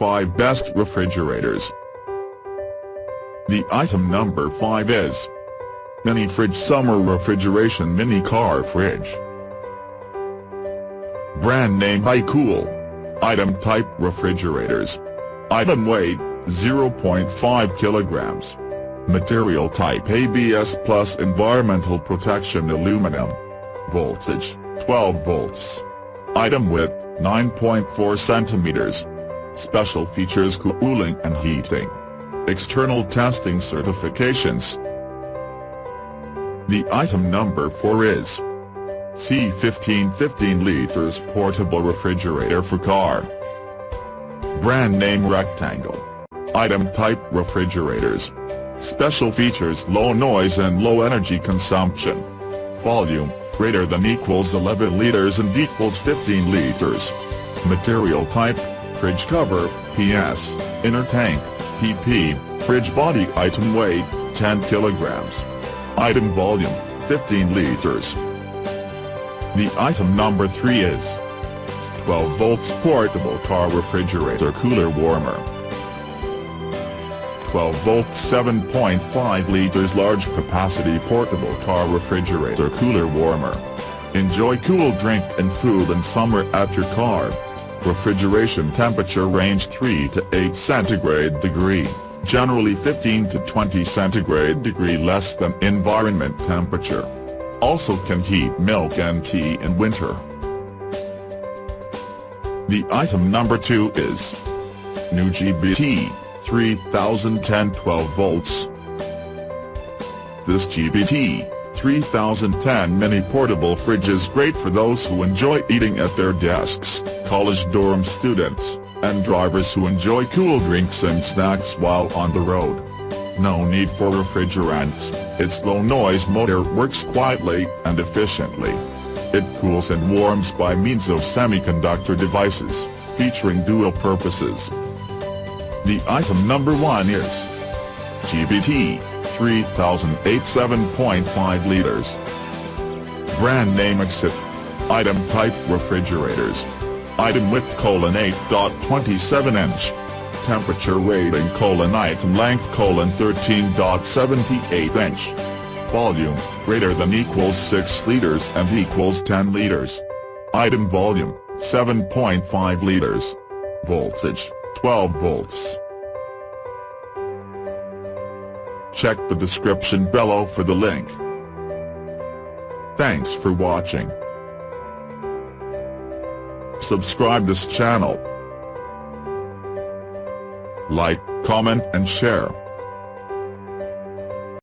by Best Refrigerators. The item number 5 is Mini Fridge Summer Refrigeration Mini Car Fridge. Brand name Vehicular. Item type refrigerators. Item weight 0.5 kilograms. Material type ABS plus environmental protection aluminum. Voltage 12 volts. Item width 9.4 centimeters. Special features cooling and heating. External testing certifications. The item number 4 is C15 15 liters portable refrigerator for car. Brand name Rectangle. Item type refrigerators. Special features low noise and low energy consumption. Volume greater than equals 11 liters and equals 15 liters. Material type fridge cover, PS, inner tank, PP, fridge body. Item weight 10 kilograms. Item volume 15 liters. The item number 3 is 12 volts portable car refrigerator cooler warmer. 12 volts 7.5 liters large capacity portable car refrigerator cooler warmer. Enjoy cool drink and food in summer at your car. Refrigeration temperature range 3 to 8 centigrade degree, generally 15 to 20 centigrade degree less than environment temperature. Also can heat milk and tea in winter. The item number 2 is New GBT 3010 12 volts. This GBT 3010 mini portable fridge is great for those who enjoy eating at their desks, college dorm students, and drivers who enjoy cool drinks and snacks while on the road. No need for refrigerants, its low-noise motor works quietly and efficiently. It cools and warms by means of semiconductor devices, featuring dual purposes. The item number 1 is GBT 3008 7.5 liters. Brand name Exit. Item type refrigerators. Item width: 8.27 inch. Temperature rating: item length: 13.78 inch. Volume greater than equals 6 liters and equals 10 liters. Item volume 7.5 liters. Voltage 12 volts. Check the description below for the link. Thanks for watching. Subscribe this channel. Like, comment and share.